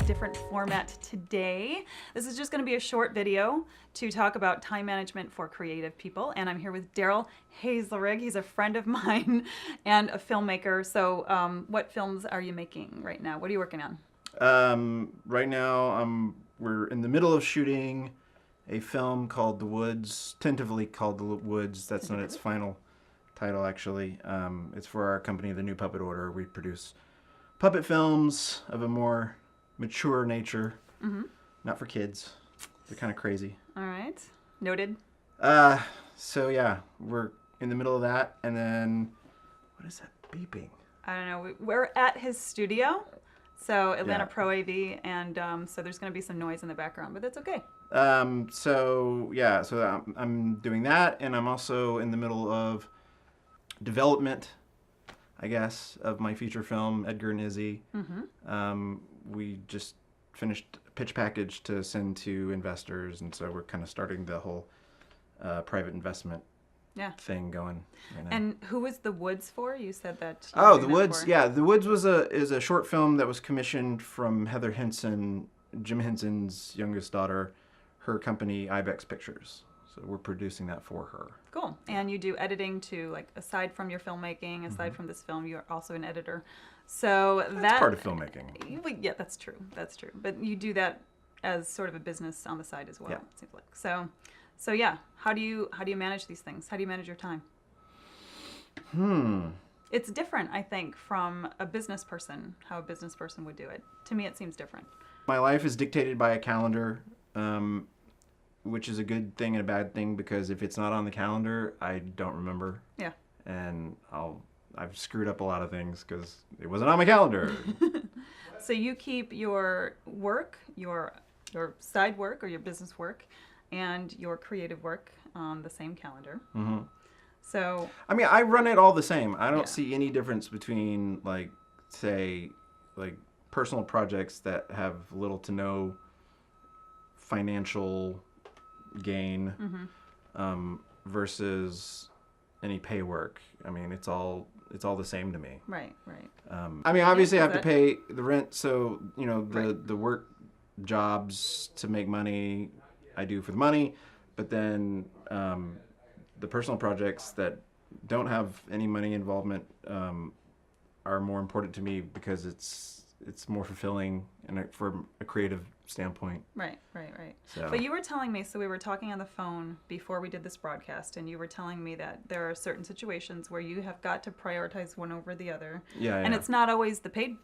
different format today. This is just going to be a short video to talk about time management for creative people. And I'm here with Darrell Hazelrig. He's a friend of mine and a filmmaker. So what films are you making right now? What are you working on? Right now, we're in the middle of shooting a film called The Woods, tentatively called The Woods. That's not its final title, actually. It's for our company, The New Puppet Order. We produce puppet films of a more mature nature, not for kids. They're kind of crazy. All right. Noted. So yeah, we're in the middle of that, and then what is that beeping? I don't know. We're at his studio, so Atlanta Yeah. Pro AV, and so there's going to be some noise in the background, but that's okay. So I'm doing that, and I'm also in the middle of development, I guess, of my feature film, Edgar and Izzy. We just finished a pitch package to send to investors, and so we're kind of starting the whole private investment thing going right now. And who was The Woods for? You said that. Oh, The Woods. Yeah, The Woods is a short film that was commissioned from Heather Henson, Jim Henson's youngest daughter, her company Ibex Pictures. So we're producing that for her. Cool. And you do editing too, like aside from your filmmaking, aside from this film, you're also an editor. So That's part of filmmaking. Well, yeah, that's true. That's true. But you do that as sort of a business on the side as well. Yeah. It seems like. So yeah. How do you manage these things? How do you manage your time? It's different, I think, from a business person. How a business person would do it. To me, it seems different. My life is dictated by a calendar, which is a good thing and a bad thing, because if it's not on the calendar, I don't remember. Yeah. And I've screwed up a lot of things because it wasn't on my calendar. So you keep your work, your side work or your business work, and your creative work on the same calendar. So I mean, I run it all the same. I don't see any difference between, like, say, like personal projects that have little to no financial gain versus any pay work. I mean, it's all the same to me. Right. I mean, obviously I have to pay the rent, so the work jobs to make money I do for the money, but then the personal projects that don't have any money involvement are more important to me because it's more fulfilling and from a creative standpoint. Right. So. But you were telling me, so we were talking on the phone before we did this broadcast, and you were telling me that there are certain situations where you have got to prioritize one over the other. Yeah. And it's not always the paid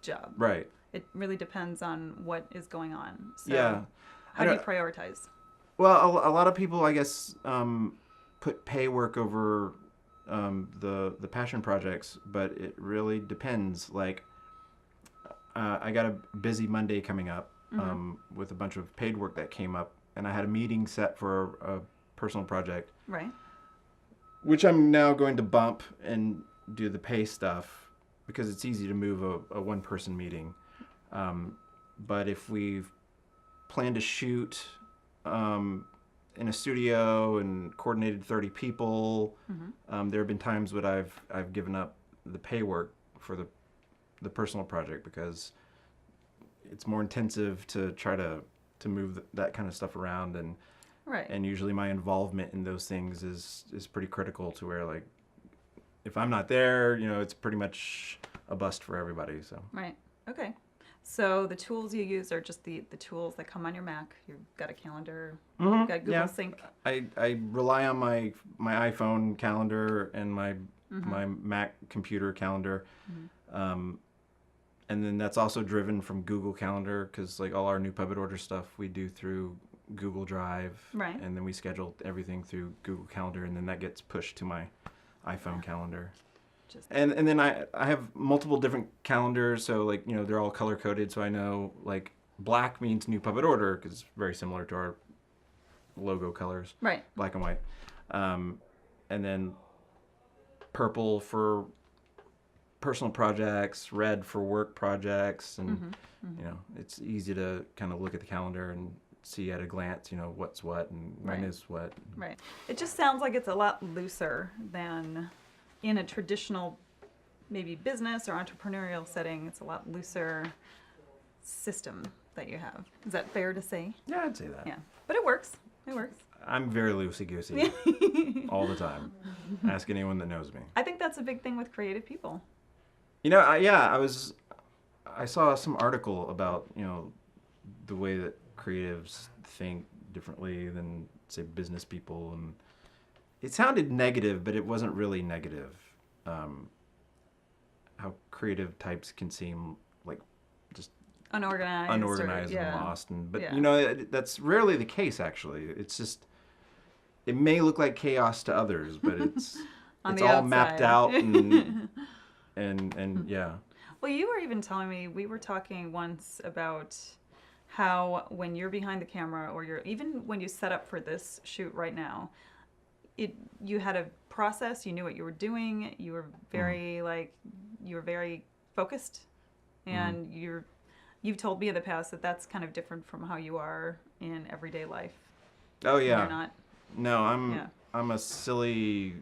job. Right. It really depends on what is going on. So Yeah. How do you prioritize? Well, a lot of people, I guess, put pay work over the passion projects, but it really depends. Like, I got a busy Monday coming up with a bunch of paid work that came up, and I had a meeting set for a personal project. Right. Which I'm now going to bump and do the pay stuff because it's easy to move a one-person meeting. But if we've planned to shoot in a studio and coordinated 30 people, there have been times when I've given up the pay work for the personal project because it's more intensive to try to move that kind of stuff around, and usually my involvement in those things is pretty critical to where, like, if I'm not there, it's pretty much a bust for everybody. So Right. Okay. So the tools you use are just the tools that come on your Mac. You've got a calendar, you've got Google Sync. I rely on my iPhone calendar and my Mac computer calendar. And then that's also driven from Google Calendar because, like, all our New Puppet Order stuff we do through Google Drive. Right. And then we schedule everything through Google Calendar, and then that gets pushed to my iPhone calendar. And then I have multiple different calendars, so, like, they're all color coded, so I know, like, black means New Puppet Order because it's very similar to our logo colors. Right. Black and white. And then purple for personal projects, red for work projects, and it's easy to kind of look at the calendar and see at a glance, what's what and when is what. Right. It just sounds like it's a lot looser than in a traditional maybe business or entrepreneurial setting. It's a lot looser. system that you have. Is that fair to say? Yeah, I'd say that. Yeah, but it works. It works. I'm very loosey-goosey all the time. Ask anyone that knows me. I think that's a big thing with creative people. You know, I saw some article about, you know, the way that creatives think differently than, say, business people, and it sounded negative, but it wasn't really negative. How creative types can seem like just unorganized and lost, but Yeah. you know, that's rarely the case. Actually, it's just, it may look like chaos to others, but it's On it's the all mapped outside. out and yeah. Well, you were even telling me, we were talking once about how when you're behind the camera, or even when you set up for this shoot right now, you had a process, you knew what you were doing, you were very you were very focused, and you've told me in the past that that's kind of different from how you are in everyday life. Oh yeah. You're not. No, I'm a silly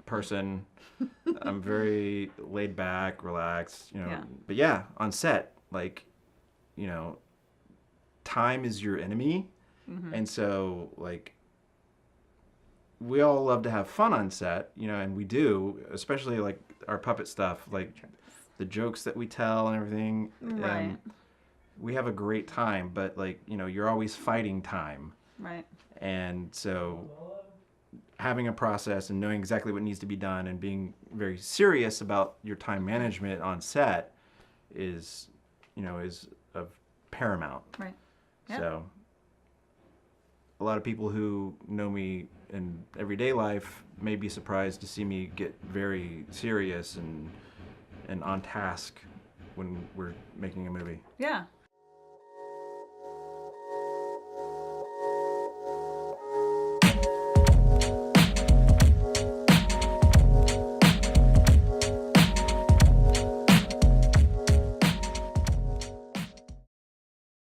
person. I'm very laid back, relaxed, you know. Yeah. But yeah, on set, like, you know, time is your enemy. And so, like, we all love to have fun on set, you know, and we do, especially like our puppet stuff, like the jokes that we tell and everything. Right. We have a great time, but, like, you know, you're always fighting time. Right. And so having a process and knowing exactly what needs to be done and being very serious about your time management on set is, you know, is of paramount. Right. Yeah. So a lot of people who know me in everyday life may be surprised to see me get very serious and on task when we're making a movie. Yeah.